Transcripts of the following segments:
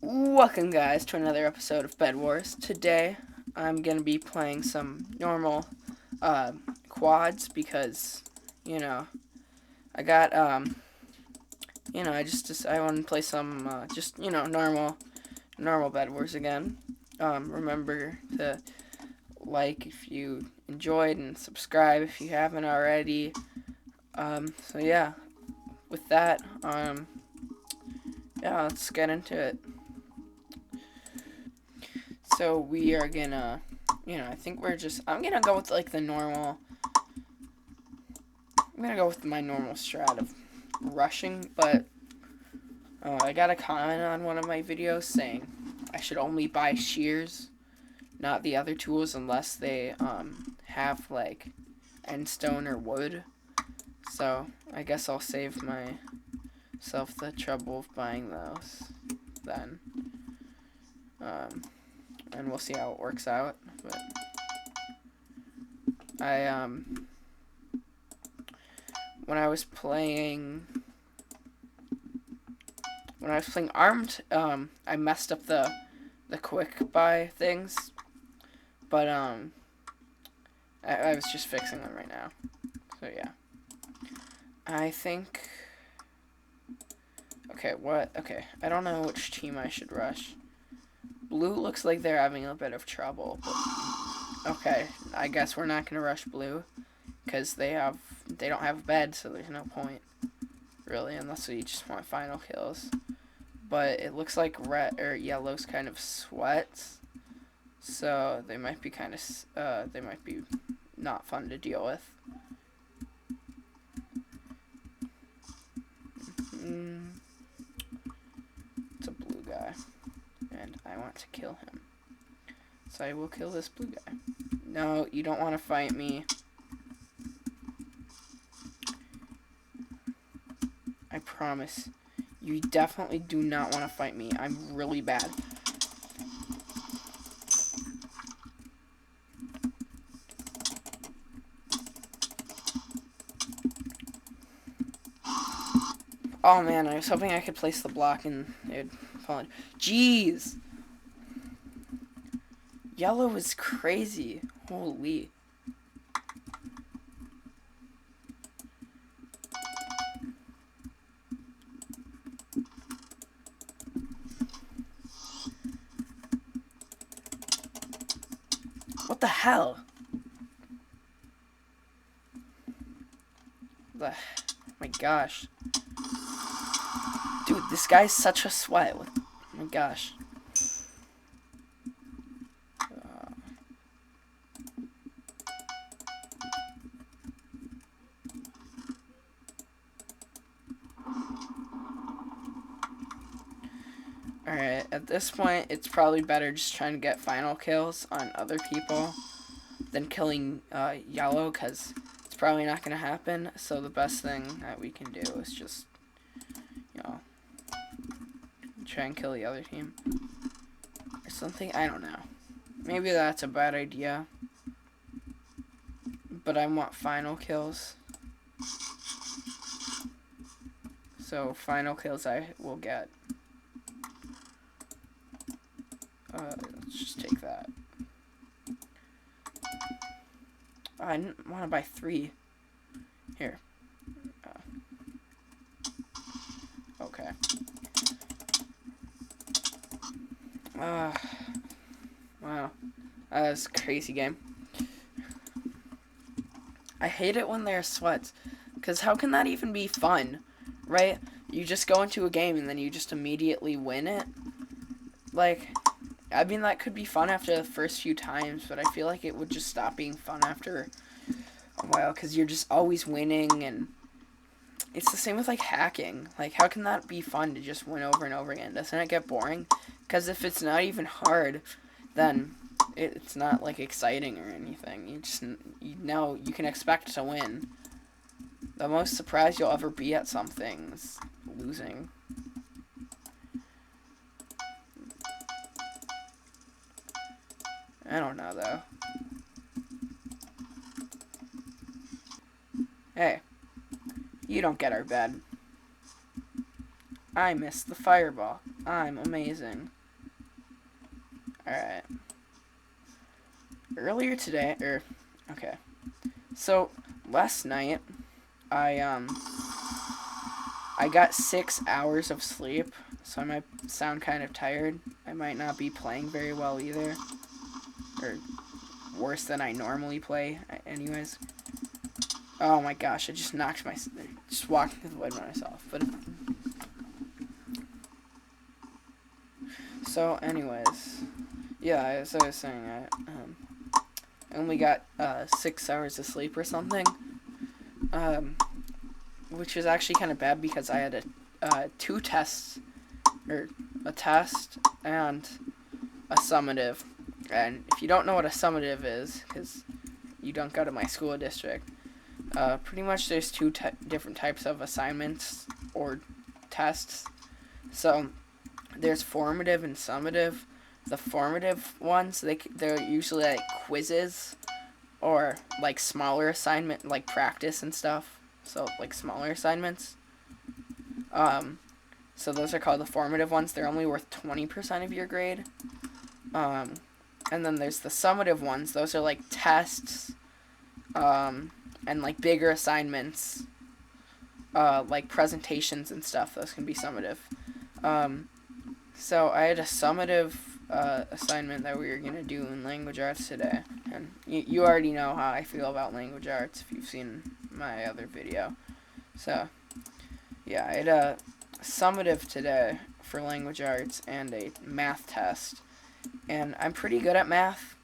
Welcome, guys, to another episode of Bed Wars. Today, I'm gonna be playing some normal quads because, you know, I got I want to play some normal Bed Wars again. Remember to like if you enjoyed and subscribe if you haven't already. So yeah, with that, yeah, let's get into it. So we are gonna, I think I'm gonna go with like the normal. I'm gonna go with my normal strat of rushing, but I got a comment on one of my videos saying I should only buy shears, not the other tools, unless they have like endstone or wood. So I guess I'll save myself the trouble of buying those then. And we'll see how it works out. But I when I was playing Armed, I messed up the quick buy things, but I was just fixing them right now. So yeah, I think. Okay, what? Okay, I don't know which team I should rush. Blue looks like they're having a bit of trouble. But, okay, I guess we're not gonna rush blue because they don't have a bed, so there's no point really, unless we just want final kills. But it looks like red or yellow's kind of sweats, so they might be they might be not fun to deal with. It's a blue guy, and I want to kill him, so I will kill this blue guy. No, you don't want to fight me. I promise. You definitely do not want to fight me. I'm really bad. Oh man, I was hoping I could place the block and it would fall in. Jeez! Yellow is crazy. Holy. What the hell? Oh my gosh. Dude, this guy's such a sweat. Oh my gosh. Alright, at this point, it's probably better just trying to get final kills on other people than killing yellow, because it's probably not going to happen. So the best thing that we can do is just, try and kill the other team. Or something, I don't know. Maybe that's a bad idea. But I want final kills. So final kills I will get. Let's just take that. Oh, I didn't want to buy 3. Here. Okay. Wow. That's a crazy game. I hate it when they're sweats. Because how can that even be fun? Right? You just go into a game and then you just immediately win it. Like, I mean, that could be fun after the first few times, but I feel like it would just stop being fun after a while, because you're just always winning, and it's the same with, like, hacking. Like, how can that be fun to just win over and over again? Doesn't it get boring? Because if it's not even hard, then it's not, like, exciting or anything. You know you can expect to win. The most surprised you'll ever be at something is losing. I don't know, though. Hey, you don't get our bed. I missed the fireball. I'm amazing. Alright. Earlier today, okay. So, last night, I got 6 hours of sleep, so I might sound kind of tired. I might not be playing very well either. Or worse than I normally play, anyways. Oh my gosh, I just knocked just walked through the wood by myself. But so, anyways, yeah, as I was saying, I only got 6 hours of sleep or something, which was actually kind of bad because I had two tests, or a test and a summative. And if you don't know what a summative is, because you don't go to my school district, pretty much there's two different types of assignments or tests. So there's formative and summative. The formative ones, they're usually like quizzes or like smaller assignment, like practice and stuff. So like smaller assignments. So those are called the formative ones. They're only worth 20% of your grade. And then there's the summative ones. Those are like tests, and like bigger assignments, like presentations and stuff. Those can be summative. So I had a summative assignment that we were going to do in language arts today. And you already know how I feel about language arts if you've seen my other video. So, yeah, I had a summative today for language arts and a math test. And I'm pretty good at math.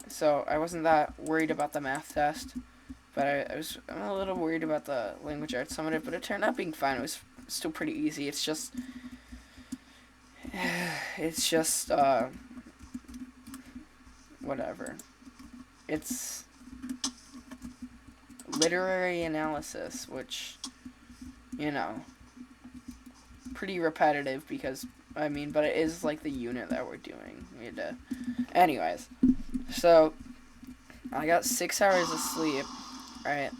So I wasn't that worried about the math test. But I'm a little worried about the language arts summative, but it turned out being fine. It was still pretty easy. It's just whatever. It's literary analysis, which, pretty repetitive because, but it is like the unit that we're doing. Anyways, so I got 6 hours of sleep, right?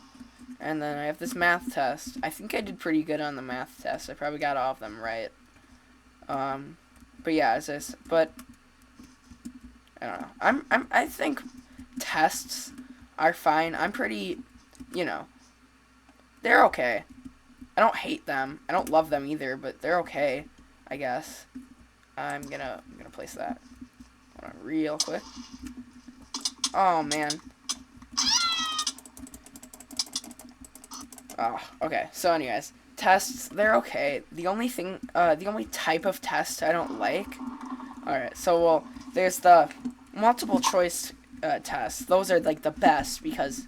And then I have this math test. I think I did pretty good on the math test. I probably got all of them right. But yeah, but I don't know. I think tests are fine. I'm pretty, they're okay. I don't hate them. I don't love them either, but they're okay, I guess. I'm gonna place that. Hold on real quick. Oh man. Oh, okay. So anyways, tests, they're okay. The only type of test I don't like. Alright, so there's the multiple choice tests. Those are like the best because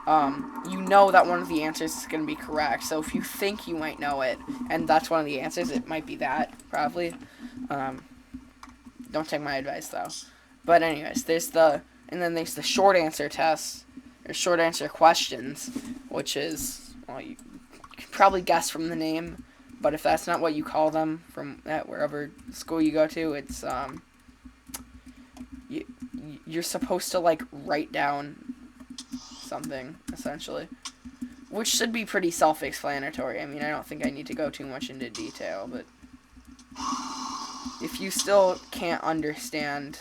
you know that one of the answers is going to be correct. So if you think you might know it and that's one of the answers, it might be that, probably. Don't take my advice though. But anyways, there's the short answer tests, or short answer questions, which is, well, you can probably guess from the name, but if that's not what you call them from wherever school you go to, it's you're supposed to like write down something essentially, which should be pretty self-explanatory. I don't think I need to go too much into detail, but if you still can't understand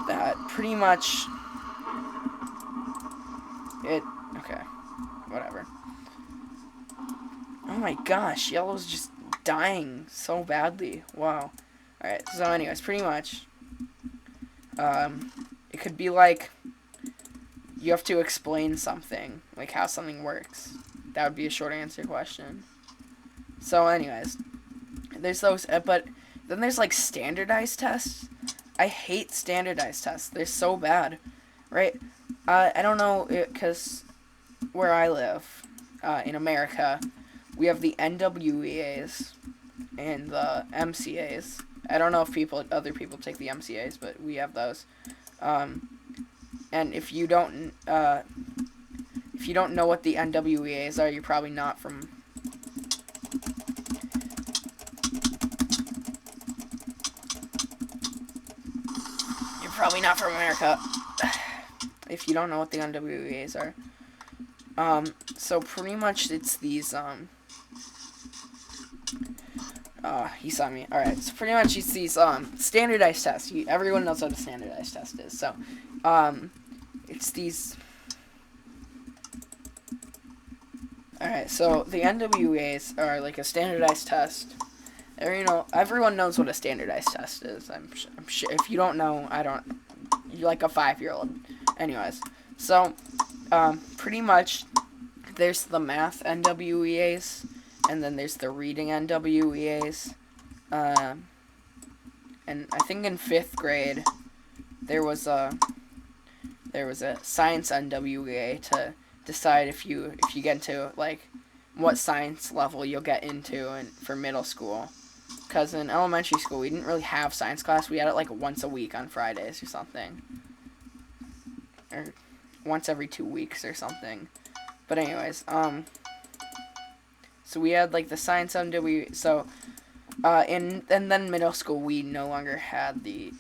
that, pretty much okay, whatever. Oh my gosh, yellow's just dying so badly. Wow. Alright, so anyways, pretty much, it could be like, you have to explain something, like how something works. That would be a short answer question. So anyways, there's those, but then there's like standardized tests. I hate standardized tests. They're so bad, right? I don't know, because where I live, in America, we have the NWEAs and the MCAs. I don't know if other people take the MCAs, but we have those. And if you don't know what the NWEAs are, you're probably not from. You're probably not from America. If you don't know what the NWEAs are. So pretty much it's these He saw me. Alright, so pretty much it's these standardized tests. Everyone knows what a standardized test is. So, it's these. Alright, so the NWEAs are like a standardized test. Everyone knows what a standardized test is. I'm sure. If you don't know, you're like a 5-year-old. Anyways, so, pretty much, there's the math NWEAs, and then there's the reading NWEAs. And I think in 5th grade, there was a science NWEA to decide if you get into, like, what science level you'll get into for middle school. Because in elementary school, we didn't really have science class. We had it, like, once a week on Fridays or something. Or once every 2 weeks or something. But anyways, so we had, like, the science NWEA. So, and then middle school, we no longer have the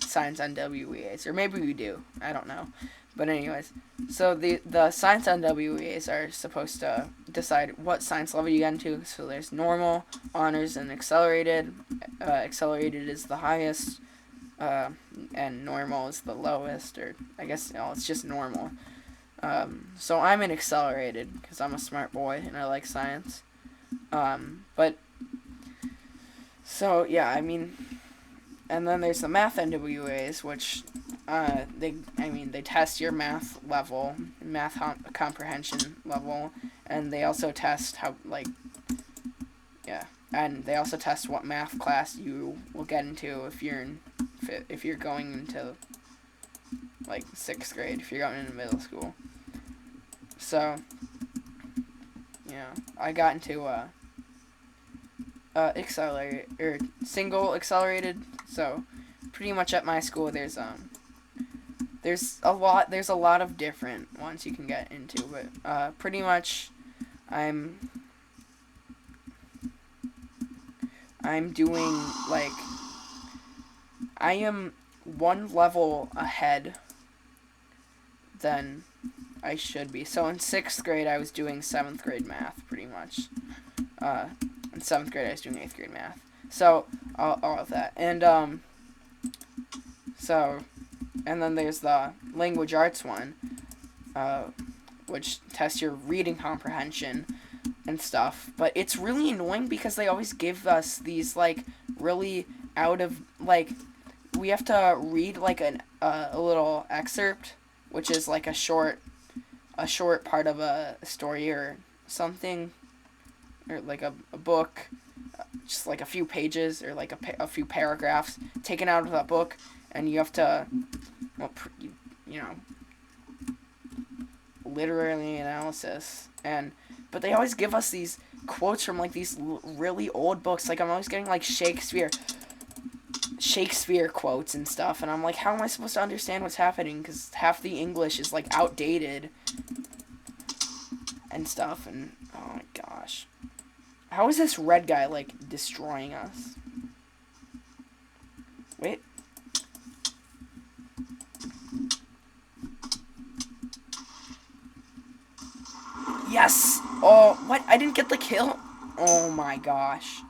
science NWEAs. Or maybe we do. I don't know. But anyways, so the science NWEAs are supposed to decide what science level you get into. So there's normal, honors, and accelerated. Accelerated is the highest, and normal is the lowest, or I guess it's just normal. So I'm in accelerated because I'm a smart boy and I like science. But so yeah, I mean, and then there's the math NWEAs, which they test your math level, math comprehension level, and they also test and they also test what math class you will get into if you're going into, like, 6th grade, if you're going into middle school. So, I got into accelerated or single accelerated. So, pretty much at my school, there's a lot of different ones you can get into, but pretty much I'm doing, like, I am one level ahead than I should be. So in 6th grade, I was doing 7th grade math, pretty much. In 7th grade, I was doing 8th grade math. So, all of that. And, and then there's the language arts one, which tests your reading comprehension and stuff. But it's really annoying because they always give us these, like, really we have to read, like, a little excerpt, which is, like, a short part of a story or something, or, like, a book, just, like, a few pages, or, like, a few paragraphs taken out of that book, and you have to, literary analysis, but they always give us these quotes from, like, these really old books. Like, I'm always getting, like, Shakespeare quotes and stuff, and I'm like, how am I supposed to understand what's happening? Because half the English is, like, outdated and stuff, and oh my gosh. How is this red guy, like, destroying us? Wait. Yes! Oh, what? I didn't get the kill? Oh my gosh.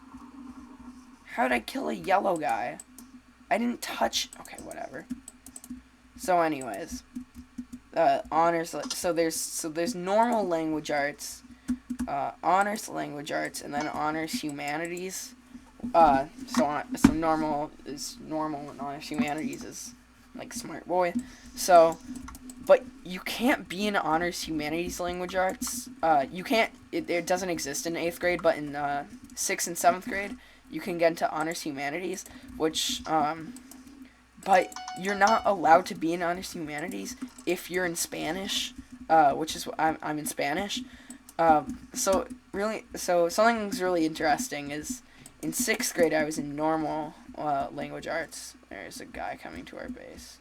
How did I kill a yellow guy? I didn't touch... Okay, whatever. So anyways. Honors... So there's normal language arts, honors language arts, and then honors humanities. So normal is normal, and honors humanities is, like, smart boy. So... But you can't be in honors humanities language arts. You can't... It doesn't exist in 8th grade, but in 6th and 7th grade, you can get into honors humanities, which... But you're not allowed to be in honors humanities if you're in Spanish, which is... I'm in Spanish. So something's really interesting is... In 6th grade, I was in normal language arts. There's a guy coming to our base.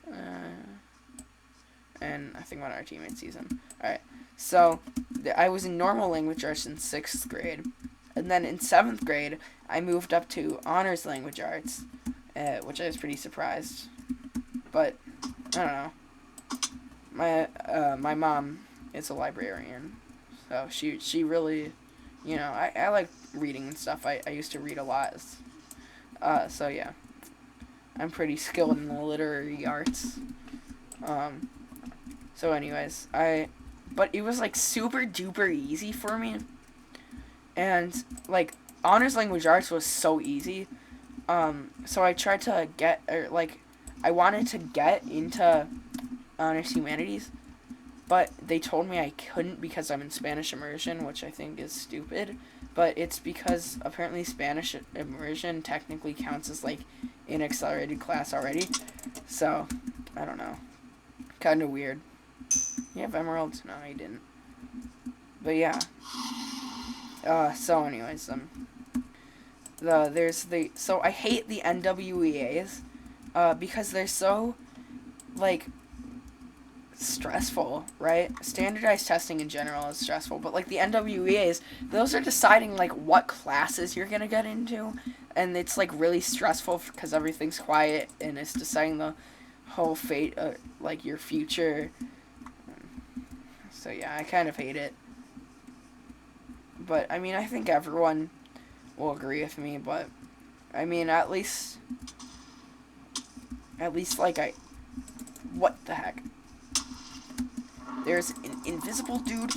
And I think one of our teammates sees him. Alright, so I was in normal language arts in 6th grade. And then in 7th grade, I moved up to honors language arts, which I was pretty surprised. But, I don't know. My mom is a librarian, so she really, I like reading and stuff. I used to read a lot. So yeah, I'm pretty skilled in the literary arts. So anyways, but it was like super duper easy for me, and like honors language arts was so easy. So I tried to I wanted to get into honors humanities, but they told me I couldn't because I'm in Spanish immersion, which I think is stupid. But it's because apparently Spanish immersion technically counts as like an accelerated class already. So I don't know, kind of weird. You have emeralds? No, I didn't. But yeah. So anyways, so I hate the NWEAs, because they're so, like, stressful, right? Standardized testing in general is stressful, but like the NWEAs, those are deciding like what classes you're gonna get into, and it's like really stressful because everything's quiet and it's deciding the whole fate of like your future. So yeah, I kind of hate it. But I mean, I think everyone will agree with me. But I mean, at least like what the heck? There's an invisible dude.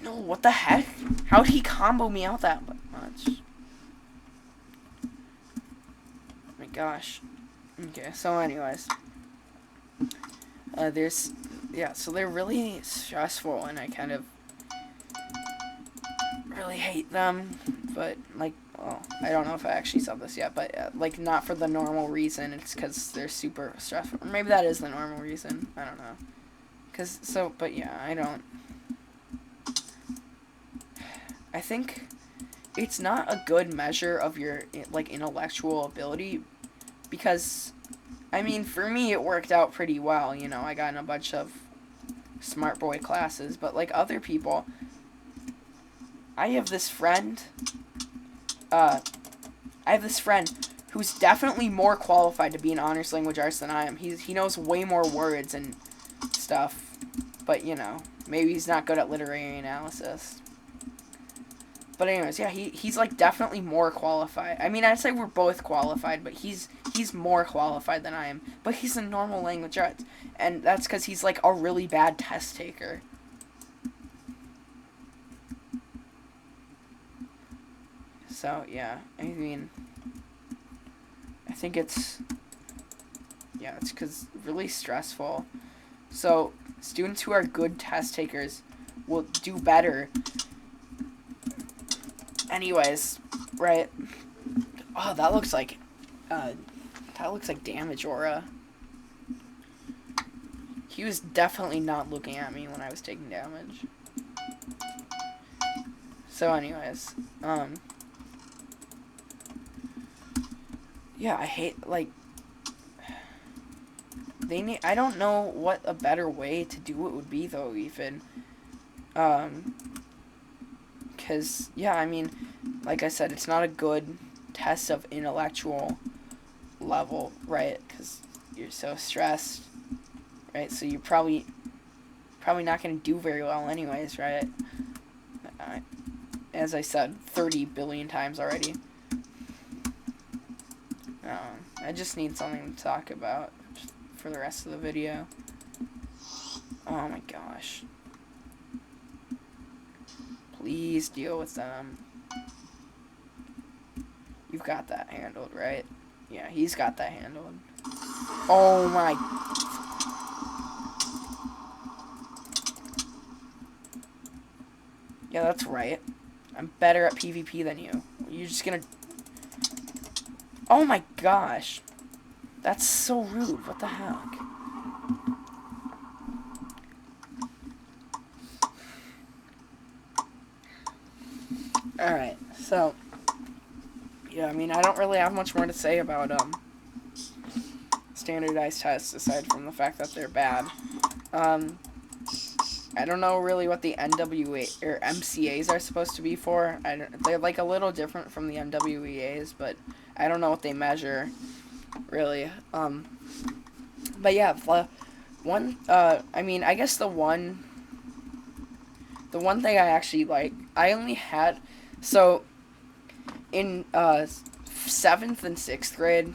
No, what the heck? How'd he combo me out that much? Oh my gosh. Okay, so anyways. So they're really stressful, and I kind of really hate them, but, like, well, I don't know if I actually said this yet, but, like, not for the normal reason, it's because they're super stressful, or maybe that is the normal reason, I don't know, but yeah, I think it's not a good measure of your, like, intellectual ability, because I mean, for me, it worked out pretty well. I got in a bunch of smart boy classes, but like other people, I have this friend who's definitely more qualified to be in honors language arts than I am. He knows way more words and stuff, but maybe he's not good at literary analysis. But anyways, yeah, he's like definitely more qualified. I mean, I'd say we're both qualified, but he's more qualified than I am. But he's in normal language arts, and that's because he's like a really bad test taker. So yeah, I mean, I think it's because really stressful. So students who are good test takers will do better. Anyways, right? Oh, that looks like damage aura. He was definitely not looking at me when I was taking damage. So anyways, yeah, I hate, like, I don't know what a better way to do it would be, though, even. Because, yeah, I mean, like I said, it's not a good test of intellectual level, right? Because you're so stressed, right? So you're probably not going to do very well anyways, right? As I said 30 billion times already. I just need something to talk about for the rest of the video. Oh my gosh. Please deal with them. You've got that handled, right? Yeah, he's got that handled. Oh my. Yeah, that's right. I'm better at PvP than you. You're just gonna... Oh my gosh. That's so rude. What the heck? Alright, so... Yeah, I mean, I don't really have much more to say about, standardized tests, aside from the fact that they're bad. I don't know really what the NWA or MCAs are supposed to be for. They're like a little different from the NWEAs, but I don't know what they measure, really. But yeah, I mean, I guess the one the one thing I actually like, I only had, so in 7th and 6th grade,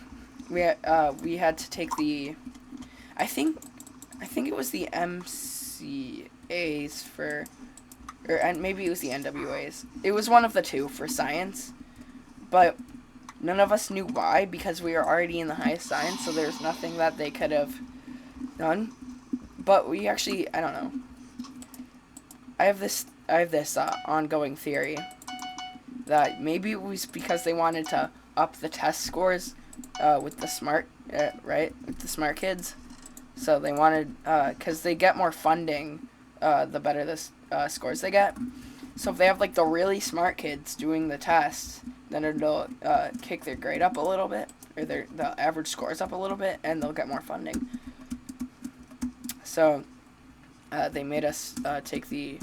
we had to take the, I think it was the MCAs for, and maybe it was the NWAs. It was one of the two for science, but none of us knew why, because we were already in the highest science, so there's nothing that they could have done. But we actually, I don't know. I have this ongoing theory that maybe it was because they wanted to up the test scores with the smart, right? With the smart kids. So they wanted, because they get more funding the better the scores they get. So if they have like the really smart kids doing the tests, then it'll kick their grade up a little bit, or the average scores up a little bit, and they'll get more funding. So they made us take the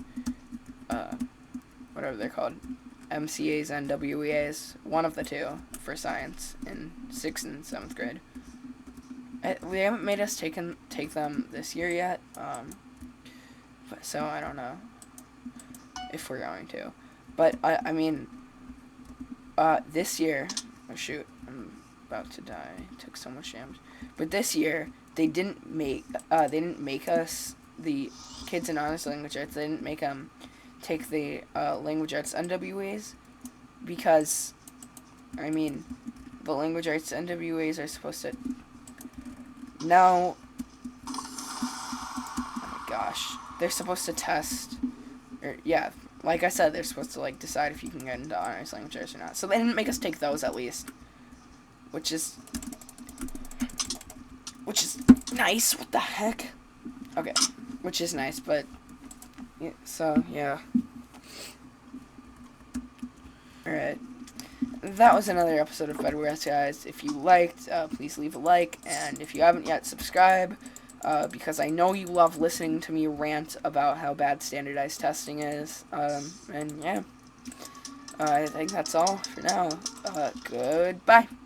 whatever they're called, MCAs and WEAs, one of the two for science in 6th and 7th grade. They haven't made us take them this year yet, so I don't know if we're going to. But I mean, this year, oh shoot, I'm about to die. I took so much damage. But this year, they didn't make us, the kids in honors language arts. They didn't make them take the language arts NWAs, because, I mean, the language arts NWAs are supposed to. No. Oh my gosh, they're supposed to test. Yeah, like I said, they're supposed to like decide if you can get into honors language arts or not. So they didn't make us take those, at least, which is nice. What the heck? Okay, which is nice, but yeah, so yeah. All right. That was another episode of Bedwars, guys. If you liked, please leave a like, and if you haven't yet, subscribe, because I know you love listening to me rant about how bad standardized testing is, and yeah, I think that's all for now. Goodbye.